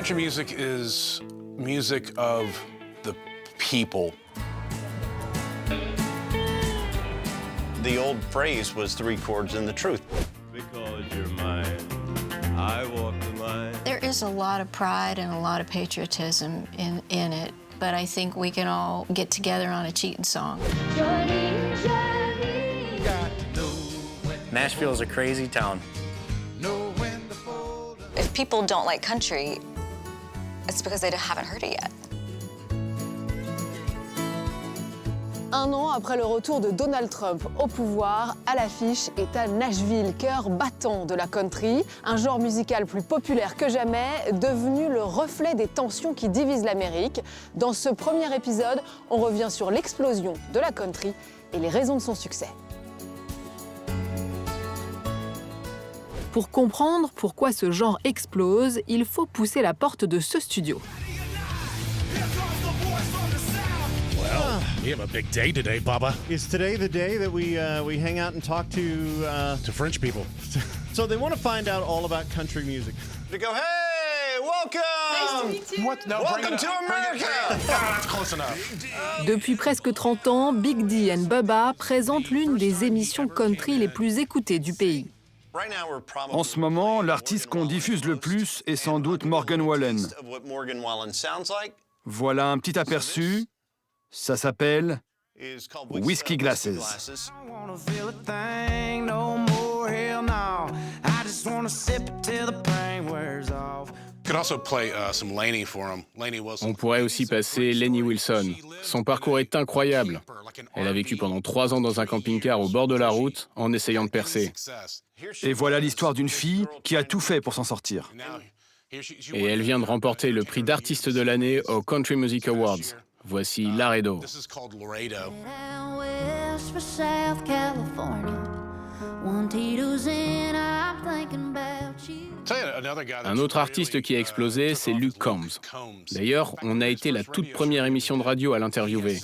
Country music is music of the people. The old phrase was 3 chords and the truth. Because you're mine, I walk the line. There is a lot of pride and a lot of patriotism in it, but I think we can all get together on a cheating song. Nashville is a crazy town. If people don't like country, it's because they haven't heard it yet. Un an après le retour de Donald Trump au pouvoir, à l'affiche est à Nashville, cœur battant de la country, un genre musical plus populaire que jamais, devenu le reflet des tensions qui divisent l'Amérique. Dans ce premier épisode, on revient sur l'explosion de la country et les raisons de son succès. Pour comprendre pourquoi ce genre explose, il faut pousser la porte de ce studio. We have a big day today, Baba. Is today the day that we hang out and talk To French people. So they want to find out all about country music. To go, hey, welcome! Nice to meet you. What? No, Welcome to America! That's close enough. Depuis presque 30 ans, Big D and Bubba présentent l'une des émissions country les plus écoutées du pays. En ce moment, l'artiste qu'on diffuse le plus est sans doute Morgan Wallen. Voilà un petit aperçu. Ça s'appelle Whiskey Glasses. Could also play some Lainey for him. Lainey was. On pourrait aussi passer Lainey Wilson. Son parcours est incroyable. Elle a vécu pendant 3 ans dans un camping-car au bord de la route en essayant de percer. Et voilà l'histoire d'une fille qui a tout fait pour s'en sortir. Et elle vient de remporter le prix d'artiste de l'année aux Country Music Awards. Voici Laredo. This is called Laredo. Un autre artiste qui a explosé, c'est Luke Combs. D'ailleurs, on a été la toute première émission de radio à l'interviewer.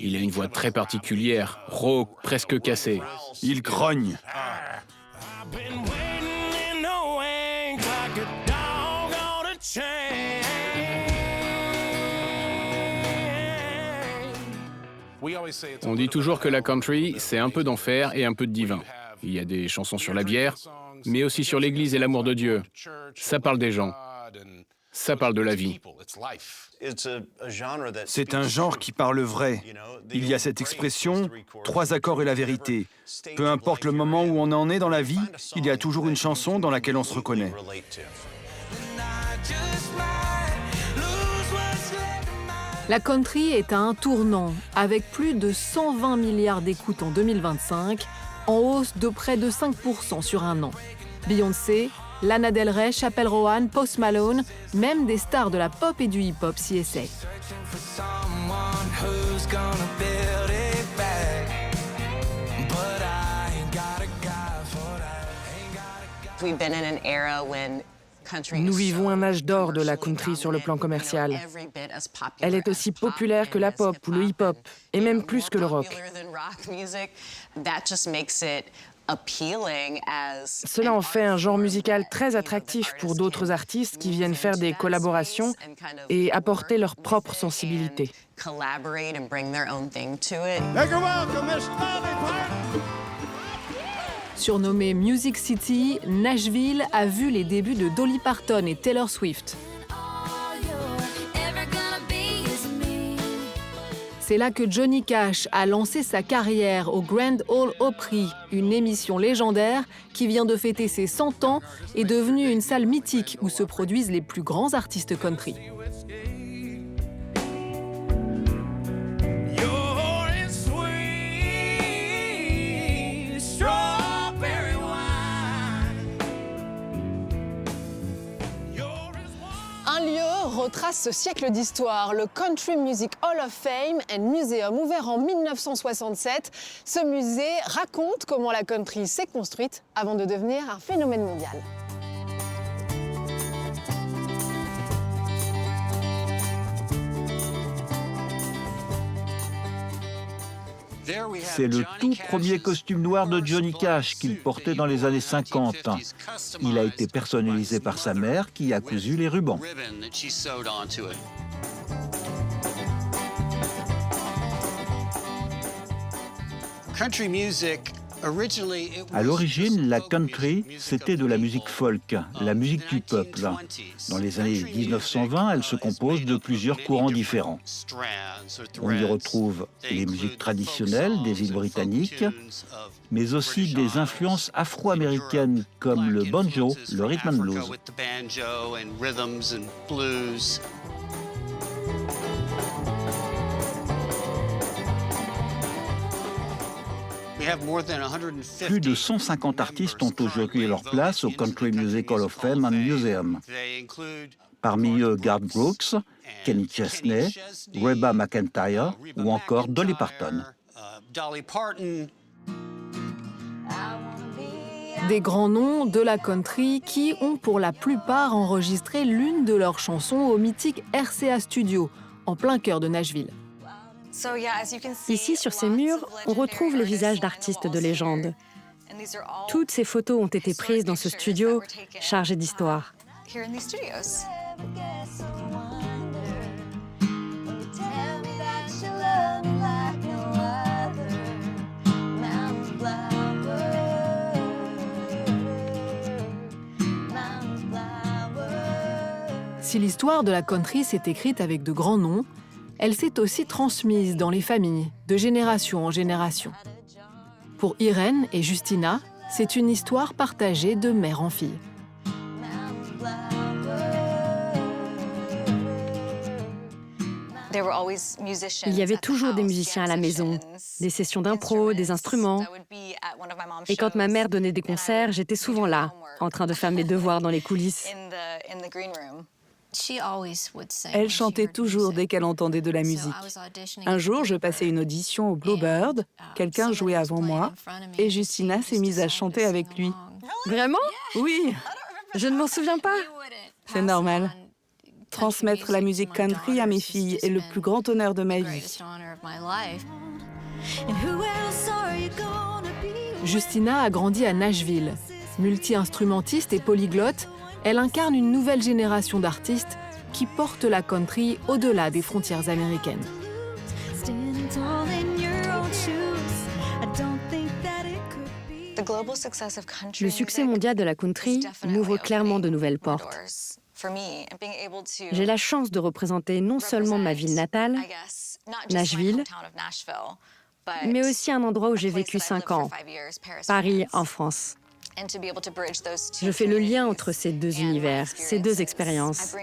Il a une voix très particulière, rauque, presque cassée. Il grogne. On dit toujours que la country, c'est un peu d'enfer et un peu de divin. Il y a des chansons sur la bière, mais aussi sur l'Église et l'amour de Dieu. Ça parle des gens. Ça parle de la vie. C'est un genre qui parle vrai. Il y a cette expression, 3 accords et la vérité. Peu importe le moment où on en est dans la vie, il y a toujours une chanson dans laquelle on se reconnaît. La country est à un tournant, avec plus de 120 milliards d'écoutes en 2025, en hausse de près de 5% sur un an. Beyoncé, Lana Del Rey, Chappell Roan, Post Malone, même des stars de la pop et du hip-hop s'y essayent. Nous vivons un âge d'or de la country sur le plan commercial. Elle est aussi populaire que la pop ou le hip-hop, et même plus que le rock. Cela en fait un genre musical très attractif pour d'autres artistes qui viennent faire des collaborations et apporter leur propre sensibilité. Surnommée Music City, Nashville a vu les débuts de Dolly Parton et Taylor Swift. C'est là que Johnny Cash a lancé sa carrière au Grand Ole Opry, une émission légendaire qui vient de fêter ses 100 ans et devenue une salle mythique où se produisent les plus grands artistes country. Un lieu retrace ce siècle d'histoire, le Country Music Hall of Fame and Museum, ouvert en 1967. Ce musée raconte comment la country s'est construite avant de devenir un phénomène mondial. C'est le tout premier costume noir de Johnny Cash qu'il portait dans les années 50. Il a été personnalisé par sa mère qui a cousu les rubans. À l'origine, la country, c'était de la musique folk, la musique du peuple. Dans les années 1920, elle se compose de plusieurs courants différents. On y retrouve les musiques traditionnelles des îles britanniques, mais aussi des influences afro-américaines comme le banjo, le rhythm and blues. Plus de 150 artistes ont aujourd'hui leur place au Country Music Hall of Fame and Museum. Parmi eux, Garth Brooks, Kenny Chesney, Reba McEntire ou encore Dolly Parton. Des grands noms de la country qui ont pour la plupart enregistré l'une de leurs chansons au mythique RCA Studio, en plein cœur de Nashville. Ici, sur ces murs, on retrouve les visages d'artistes de légende. Toutes ces photos ont été prises dans ce studio chargé d'histoire. Si l'histoire de la country s'est écrite avec de grands noms, elle s'est aussi transmise dans les familles, de génération en génération. Pour Irene et Justina, c'est une histoire partagée de mère en fille. Il y avait toujours des musiciens à la maison, des sessions d'impro, des instruments. Et quand ma mère donnait des concerts, j'étais souvent là, en train de faire mes devoirs dans les coulisses. Elle chantait toujours dès qu'elle entendait de la musique. Un jour, je passais une audition au Bluebird, quelqu'un jouait avant moi, et Justina s'est mise à chanter avec lui. Vraiment? Oui, Je ne m'en souviens pas. c'est normal. Transmettre la musique country à mes filles est le plus grand honneur de ma vie. Justina a grandi à Nashville. Multi-instrumentiste et polyglotte, elle incarne une nouvelle génération d'artistes qui portent la country au-delà des frontières américaines. Le succès mondial de la country m'ouvre clairement de nouvelles portes. J'ai la chance de représenter non seulement ma ville natale, Nashville, mais aussi un endroit où j'ai vécu 5 ans, Paris, en France. Je fais le lien entre ces deux univers, ces deux expériences.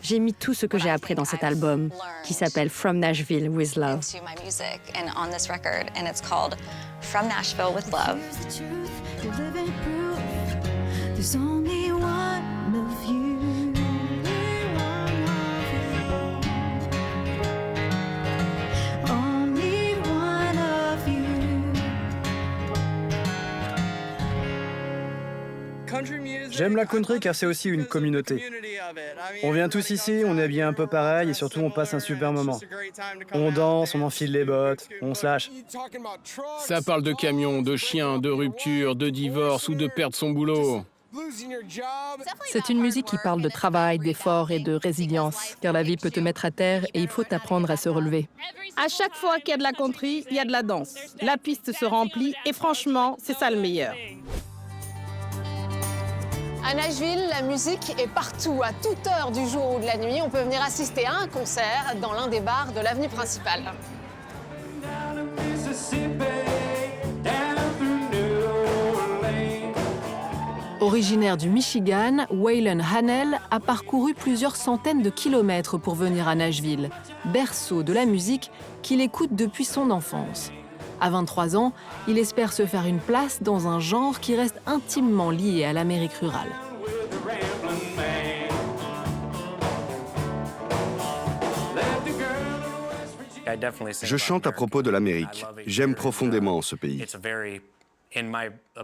J'ai mis tout ce que j'ai appris dans cet album, qui s'appelle From Nashville with Love. J'aime la country car c'est aussi une communauté. On vient tous ici, on est habillés un peu pareil et surtout on passe un super moment. On danse, on enfile les bottes, on se lâche. Ça parle de camions, de chiens, de rupture, de divorce ou de perdre son boulot. C'est une musique qui parle de travail, d'effort et de résilience, car la vie peut te mettre à terre et il faut apprendre à se relever. À chaque fois qu'il y a de la country, il y a de la danse. La piste se remplit et franchement, c'est ça le meilleur. À Nashville, la musique est partout, à toute heure du jour ou de la nuit. On peut venir assister à un concert dans l'un des bars de l'avenue principale. Originaire du Michigan, Waylon Hanel a parcouru plusieurs centaines de kilomètres pour venir à Nashville, berceau de la musique qu'il écoute depuis son enfance. À 23 ans, il espère se faire une place dans un genre qui reste intimement lié à l'Amérique rurale. Je chante à propos de l'Amérique. J'aime profondément ce pays.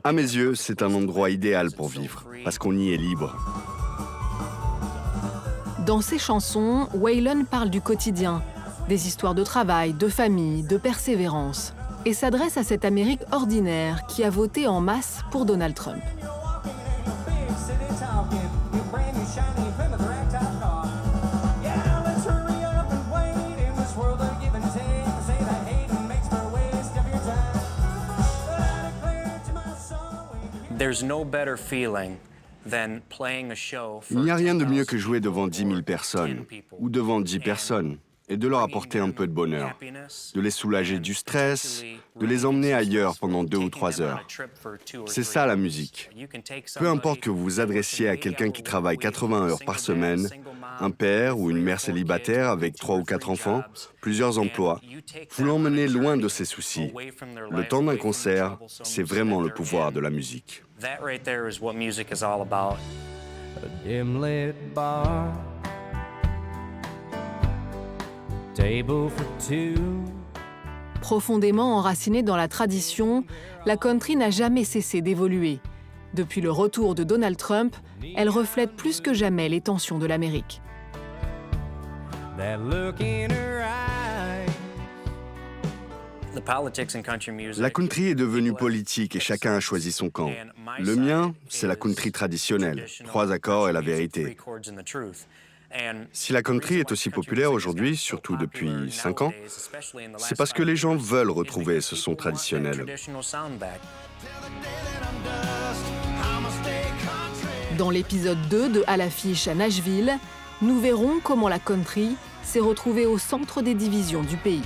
À mes yeux, c'est un endroit idéal pour vivre, parce qu'on y est libre. Dans ses chansons, Waylon parle du quotidien, des histoires de travail, de famille, de persévérance. et s'adresse à cette Amérique ordinaire qui a voté en masse pour Donald Trump. Il n'y a rien de mieux que jouer devant 10 000 personnes ou devant 10 personnes et de leur apporter un peu de bonheur, de les soulager du stress, de les emmener ailleurs pendant 2 ou 3 heures. C'est ça la musique. Peu importe que vous vous adressiez à quelqu'un qui travaille 80 heures par semaine, un père ou une mère célibataire avec 3 ou 4 enfants, plusieurs emplois, vous l'emmenez loin de ses soucis. Le temps d'un concert, c'est vraiment le pouvoir de la musique. A dim-lit bar, table for two. Profondément enracinée dans la tradition, la country n'a jamais cessé d'évoluer. Depuis le retour de Donald Trump, elle reflète plus que jamais les tensions de l'Amérique. That look in her eyes. La country est devenue politique et chacun a choisi son camp. Le mien, c'est la country traditionnelle, 3 accords et la vérité. Si la country est aussi populaire aujourd'hui, surtout depuis 5 ans, c'est parce que les gens veulent retrouver ce son traditionnel. Dans l'épisode 2 de À l'affiche à Nashville, nous verrons comment la country s'est retrouvée au centre des divisions du pays.